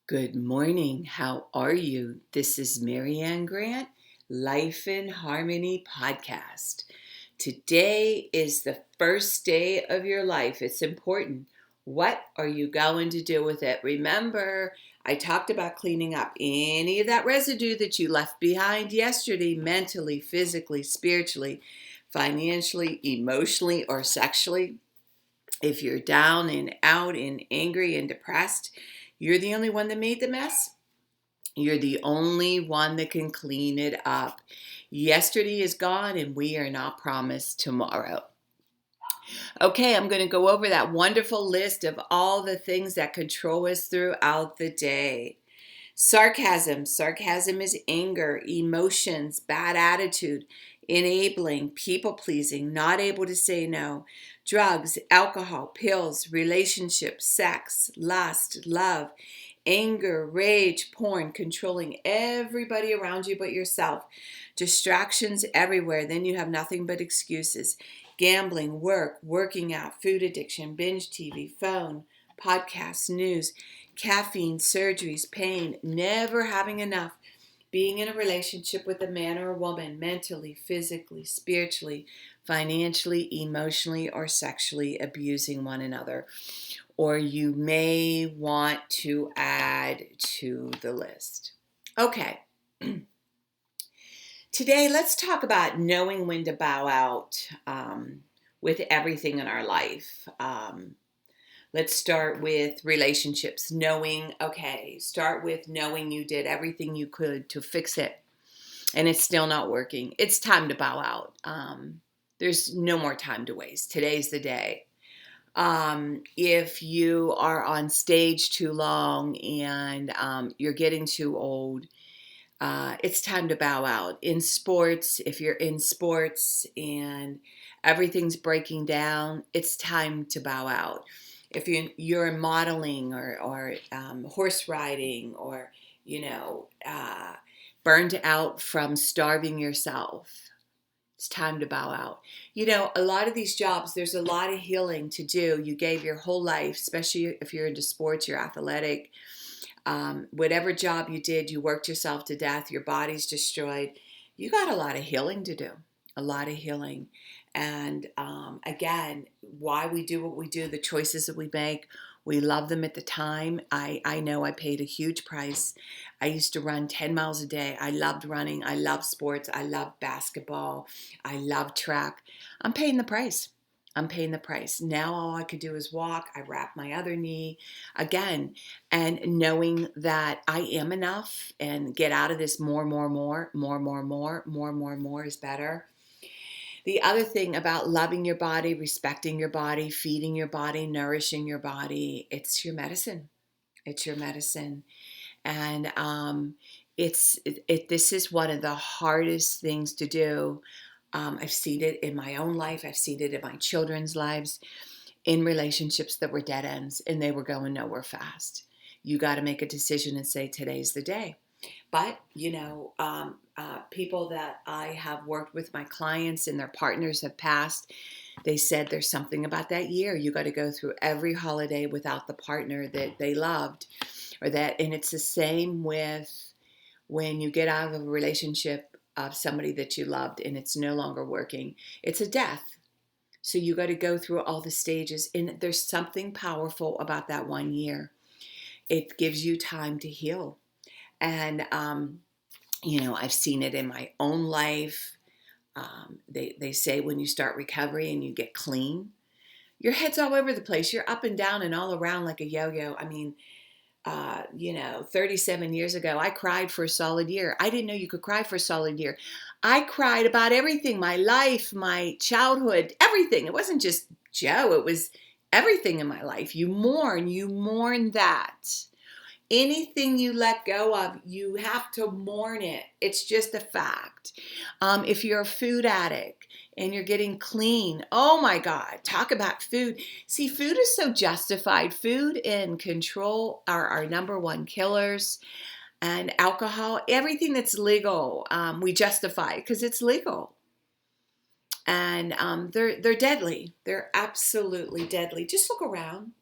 Good morning. How are you? This is Marianne Grant, Life in Harmony podcast. Today is the first day of your life. It's important. What are you going to do with it? Remember, I talked about cleaning up any of that residue that you left behind yesterday, mentally, physically, spiritually, financially, emotionally, or sexually. If you're down and out and angry and depressed, you're the only one that made the mess. You're the only one that can clean it up. Yesterday is gone and we are not promised tomorrow. Okay, I'm going to go over that wonderful list of all the things that control us throughout the day. Sarcasm. Sarcasm is anger, emotions, bad attitude, enabling, people pleasing, not able to say no. Drugs, alcohol, pills, relationships, sex, lust, love, anger, rage, porn, controlling everybody around you but yourself. Distractions everywhere. Then you have nothing but excuses. Gambling, work, working out, food addiction, binge TV, phone, podcasts, news, caffeine, surgeries, pain, never having enough, being in a relationship with a man or a woman, mentally, physically, spiritually, financially, emotionally, or sexually abusing one another. Or you may want to add to the list. Okay. Today, let's talk about knowing when to bow out with everything in our life. Let's start with relationships. Start with knowing you did everything you could to fix it and it's still not working. It's time to bow out. There's no more time to waste. Today's the day. If you are on stage too long and you're getting too old, it's time to bow out. In sports, if you're in sports and everything's breaking down, it's time to bow out. If you're in modeling or horse riding or, burned out from starving yourself, it's time to bow out. A lot of these jobs, there's a lot of healing to do. You gave your whole life, especially if you're into sports, you're athletic. Whatever job you did, you worked yourself to death, your body's destroyed. You got a lot of healing to do, a lot of healing. And again, why we do what we do, the choices that we make, we love them at the time. I know I paid a huge price. I used to run 10 miles a day. I loved running. I love sports. I love basketball. I love track. I'm paying the price. I'm paying the price. Now all I could do is walk. I wrap my other knee again, and knowing that I am enough and get out of this more is better. The other thing about loving your body, respecting your body, feeding your body, nourishing your body, it's your medicine. It's your medicine. And this is one of the hardest things to do. I've seen it in my own life. I've seen it in my children's lives, in relationships that were dead ends and they were going nowhere fast. You got to make a decision and say, today's the day. But, people that I have worked with, my clients and their partners have passed, they said there's something about that year. You got to go through every holiday without the partner that they loved and it's the same with when you get out of a relationship of somebody that you loved and it's no longer working. It's a death. So you got to go through all the stages. And there's something powerful about that 1 year. It gives you time to heal. And, I've seen it in my own life. They say when you start recovery and you get clean, your head's all over the place. You're up and down and all around like a yo-yo. 37 years ago, I cried for a solid year. I didn't know you could cry for a solid year. I cried about everything, my life, my childhood, everything. It wasn't just Joe. It was everything in my life. You mourn that. Anything you let go of, you have to mourn it. It's just a fact. If you're a food addict and you're getting clean, oh my God, talk about food. See, food is so justified. Food and control are our number one killers. And alcohol, everything that's legal, we justify because it's legal. And they're deadly. They're absolutely deadly. Just look around.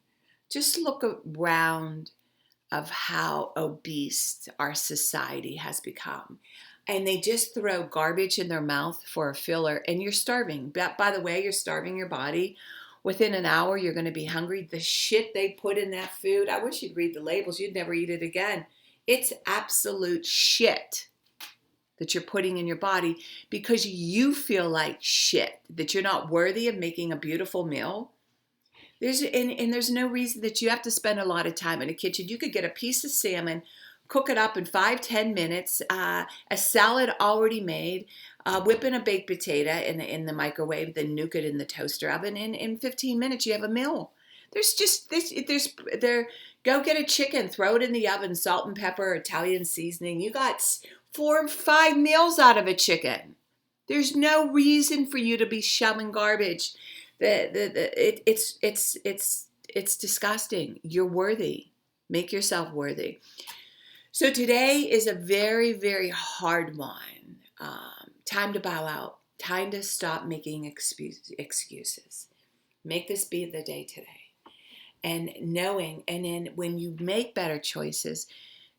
of how obese our society has become. And they just throw garbage in their mouth for a filler, and you're starving. By the way, you're starving your body. Within an hour, you're going to be hungry. The shit they put in that food, I wish you'd read the labels. You'd never eat it again. It's absolute shit that you're putting in your body because you feel like shit, that you're not worthy of making a beautiful meal. There's no reason that you have to spend a lot of time in a kitchen. You could get a piece of salmon, cook it up in 5-10 minutes, a salad already made, whip in a baked potato in the microwave, then nuke it in the toaster oven. In 15 minutes, you have a meal. Go get a chicken, throw it in the oven, salt and pepper, Italian seasoning. You got 4 or 5 meals out of a chicken. There's no reason for you to be shoving garbage. It's disgusting. You're worthy. Make yourself worthy. So today is a very, very hard one. Time to bow out. Time to stop making excuses. Make this be the day today. And knowing, and then when you make better choices,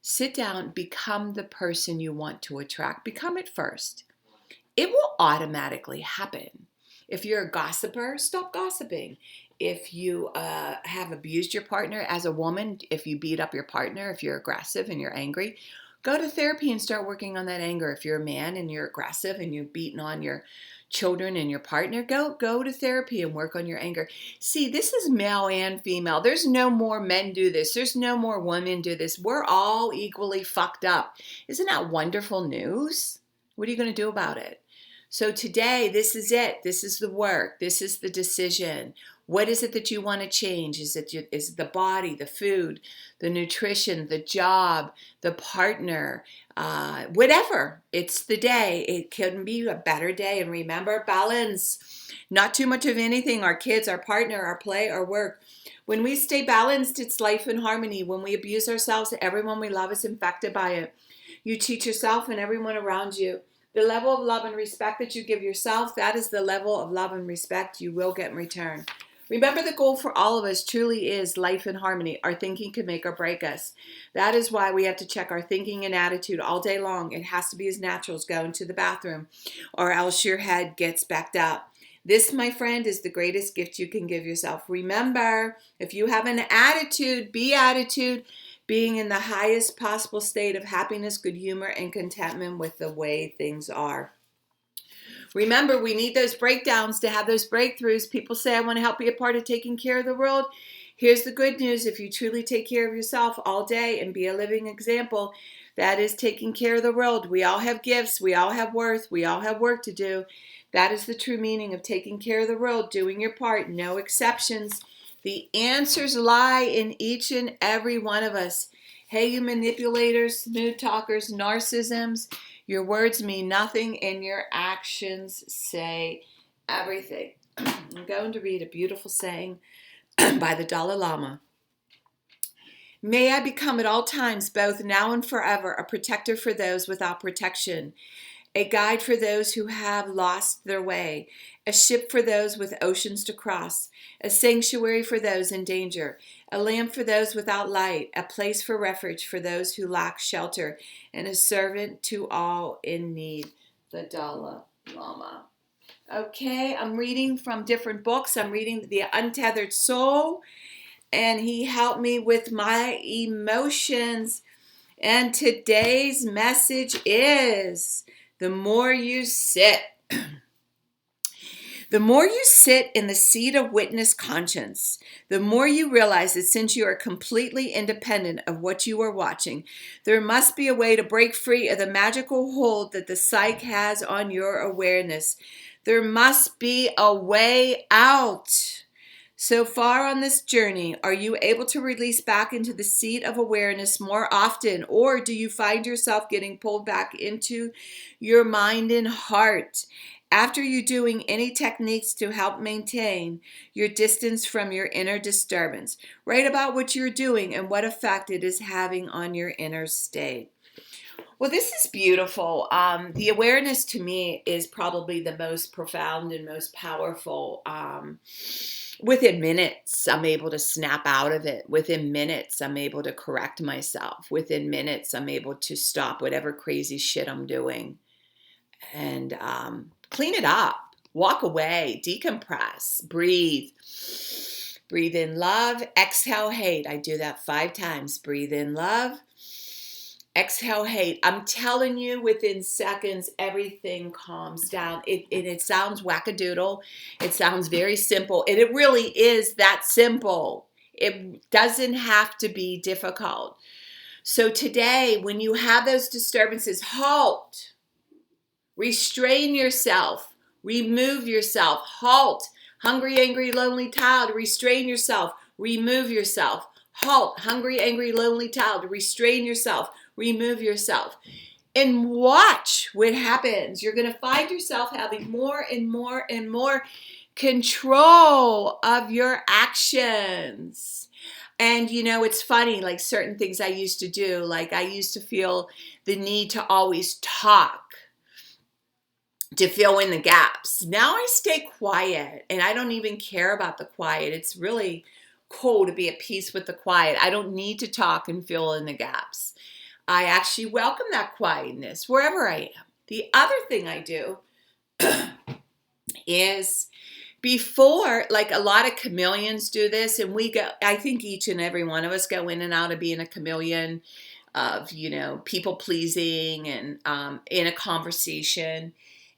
sit down, become the person you want to attract. Become it first. It will automatically happen. If you're a gossiper, stop gossiping. If you have abused your partner as a woman, if you beat up your partner, if you're aggressive and you're angry, go to therapy and start working on that anger. If you're a man and you're aggressive and you're beating on your children and your partner, go to therapy and work on your anger. See, this is male and female. There's no more men do this. There's no more women do this. We're all equally fucked up. Isn't that wonderful news? What are you going to do about it? So today, this is it. This is the work. This is the decision. What is it that you want to change? Is it the body, the food, the nutrition, the job, the partner, whatever? It's the day. It can be a better day. And remember, balance. Not too much of anything. Our kids, our partner, our play, our work. When we stay balanced, it's life in harmony. When we abuse ourselves, everyone we love is infected by it. You teach yourself and everyone around you. The level of love and respect that you give yourself, that is the level of love and respect you will get in return. Remember, the goal for all of us truly is life in harmony. Our thinking can make or break us. That is why we have to check our thinking and attitude all day long. It has to be as natural as going to the bathroom, or else your head gets backed up. This, my friend, is the greatest gift you can give yourself. Remember, if you have an attitude, be attitude. Being in the highest possible state of happiness, good humor, and contentment with the way things are. Remember, we need those breakdowns to have those breakthroughs. People say, I want to help be a part of taking care of the world. Here's the good news. If you truly take care of yourself all day and be a living example, that is taking care of the world. We all have gifts. We all have worth. We all have work to do. That is the true meaning of taking care of the world, doing your part, no exceptions. The answers lie in each and every one of us. Hey, you manipulators, smooth talkers, narcissisms, your words mean nothing and your actions say everything. I'm going to read a beautiful saying by the Dalai Lama. May I become at all times, both now and forever, a protector for those without protection, a guide for those who have lost their way, a ship for those with oceans to cross, a sanctuary for those in danger, a lamp for those without light, a place for refuge for those who lack shelter, and a servant to all in need. The Dalai Lama. Okay, I'm reading from different books. I'm reading The Untethered Soul, and he helped me with my emotions. And today's message is, the more you sit in the seat of witness conscience, the more you realize that since you are completely independent of what you are watching, there must be a way to break free of the magical hold that the psyche has on your awareness. There must be a way out. So far on this journey, are you able to release back into the seat of awareness more often, or do you find yourself getting pulled back into your mind and heart? After you doing any techniques to help maintain your distance from your inner disturbance, write about what you're doing and what effect it is having on your inner state. Well, this is beautiful. The awareness to me is probably the most profound and most powerful. Within minutes, I'm able to snap out of it. Within minutes, I'm able to correct myself. Within minutes, I'm able to stop whatever crazy shit I'm doing and clean it up, walk away, decompress, breathe. Breathe in love, exhale hate. I do that 5 times. Breathe in love, exhale hate. I'm telling you, within seconds, everything calms down. It sounds wackadoodle. It sounds very simple. And it really is that simple. It doesn't have to be difficult. So today, when you have those disturbances, halt. Restrain yourself. Remove yourself. Halt. Hungry, angry, lonely child. Restrain yourself. Remove yourself. Halt. Hungry, angry, lonely child. Restrain yourself. Remove yourself. And watch what happens. You're going to find yourself having more and more and more control of your actions. And it's funny, like certain things I used to do, like I used to feel the need to always talk to fill in the gaps. Now I stay quiet and I don't even care about the quiet. It's really cool to be at peace with the quiet. I don't need to talk and fill in the gaps. I actually welcome that quietness wherever I am. The other thing I do is before, like a lot of chameleons do this, and I think each and every one of us go in and out of being a chameleon, of, people pleasing and in a conversation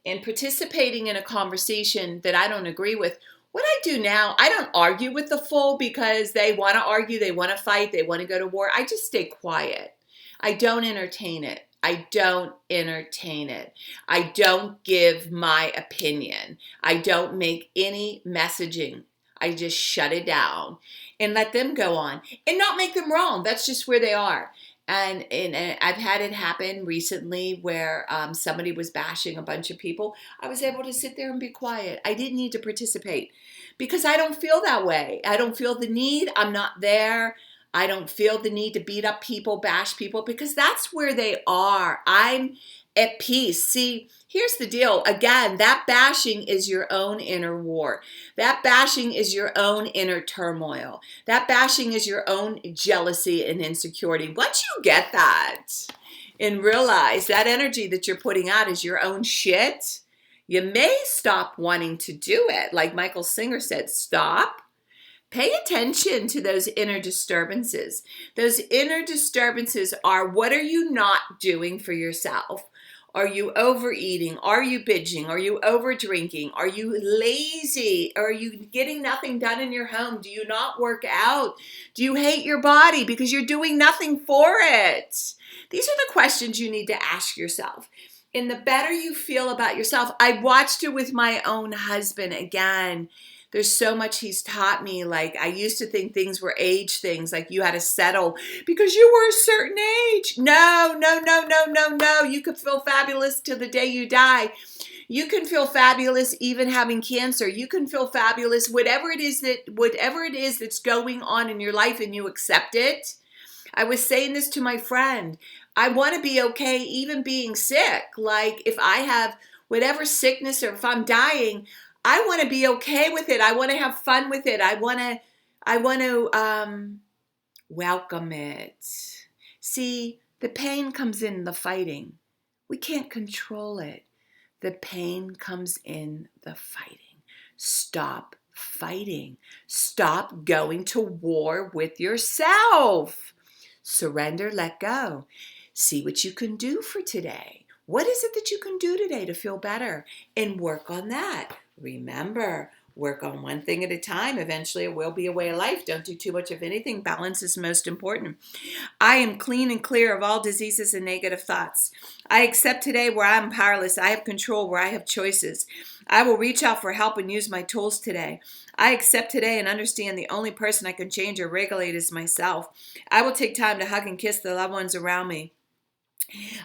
and participating in a conversation that I don't agree with. What I do now, I don't argue with the fool because they want to argue, they want to fight, they want to go to war. I just stay quiet. I don't entertain it. I don't entertain it. I don't give my opinion. I don't make any messaging. I just shut it down and let them go on and not make them wrong. That's just where they are. And I've had it happen recently where somebody was bashing a bunch of people. I was able to sit there and be quiet. I didn't need to participate because I don't feel that way. I don't feel the need. I'm not there. I don't feel the need to beat up people, bash people, because that's where they are. I'm at peace. See, here's the deal. Again, that bashing is your own inner war. That bashing is your own inner turmoil. That bashing is your own jealousy and insecurity. Once you get that and realize that energy that you're putting out is your own shit, you may stop wanting to do it. Like Michael Singer said, stop. Pay attention to those inner disturbances. Those inner disturbances are, what are you not doing for yourself? Are you overeating? Are you binging? Are you over drinking? Are you lazy? Are you getting nothing done in your home? Do you not work out? Do you hate your body because you're doing nothing for it? These are the questions you need to ask yourself. And the better you feel about yourself, I watched it with my own husband again. There's so much he's taught me. Like, I used to think things were age things, like you had to settle because you were a certain age. No, no, no, no, no, no. You could feel fabulous till the day you die. You can feel fabulous even having cancer. You can feel fabulous, whatever it is that's going on in your life, and you accept it. I was saying this to my friend. I want to be okay even being sick. Like, if I have whatever sickness or if I'm dying, I want to be okay with it. I want to have fun with it. I want to welcome it. See, the pain comes in the fighting. We can't control it. The pain comes in the fighting. Stop fighting. Stop going to war with yourself. Surrender, let go. See what you can do for today. What is it that you can do today to feel better? And work on that. Remember, work on one thing at a time. Eventually, it will be a way of life. Don't do too much of anything. Balance is most important. I am clean and clear of all diseases and negative thoughts. I accept today where I am powerless. I have control where I have choices. I will reach out for help and use my tools today. I accept today and understand the only person I can change or regulate is myself. I will take time to hug and kiss the loved ones around me.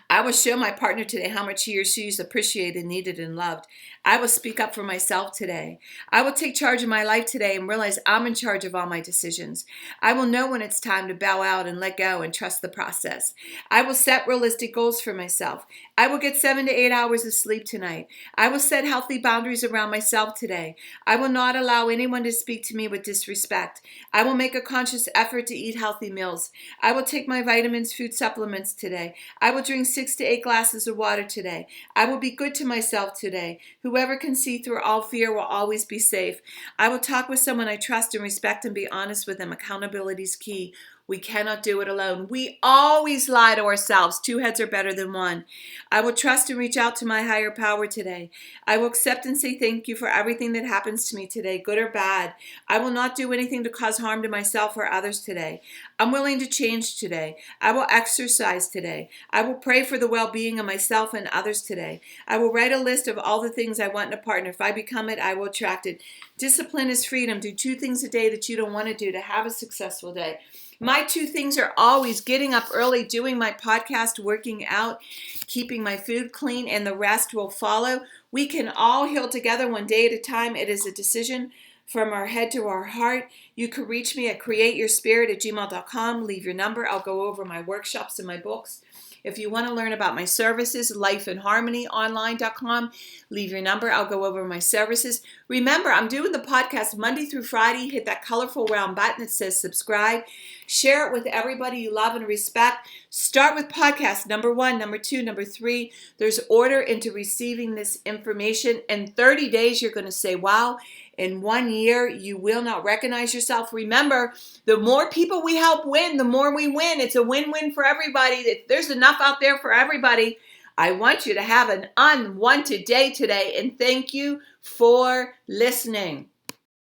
I will show my partner today how much he or she is appreciated, needed, and loved. I will speak up for myself today. I will take charge of my life today and realize I'm in charge of all my decisions. I will know when it's time to bow out and let go and trust the process. I will set realistic goals for myself. I will get 7 to 8 hours of sleep tonight. I will set healthy boundaries around myself today. I will not allow anyone to speak to me with disrespect. I will make a conscious effort to eat healthy meals. I will take my vitamins, food supplements today. I will drink 6 to 8 glasses of water today. I will be good to myself today. Whoever can see through all fear will always be safe. I will talk with someone I trust and respect and be honest with them. Accountability is key. We cannot do it alone. We always lie to ourselves. 2 heads are better than 1. I will trust and reach out to my higher power today. I will accept and say thank you for everything that happens to me today, good or bad. I will not do anything to cause harm to myself or others today. I'm willing to change today. I will exercise today. I will pray for the well-being of myself and others today. I will write a list of all the things I want in a partner. If I become it, I will attract it. Discipline is freedom. Do 2 things a day that you don't want to do to have a successful day. My 2 things are always getting up early, doing my podcast, working out, keeping my food clean, and the rest will follow. We can all heal together one day at a time. It is a decision from our head to our heart. You can reach me at createyourspirit@gmail.com. Leave your number. I'll go over my workshops and my books. If you want to learn about my services, lifeandharmonyonline.com. Leave your number. I'll go over my services. Remember, I'm doing the podcast Monday through Friday. Hit that colorful round button that says subscribe. Share it with everybody you love and respect. Start with podcast number 1, number 2, number 3. There's order into receiving this information. In 30 days, you're going to say, wow. In 1 year, you will not recognize yourself. Remember, the more people we help win, the more we win. It's a win-win for everybody. There's enough out there for everybody. I want you to have an unwanted day today, and thank you for listening.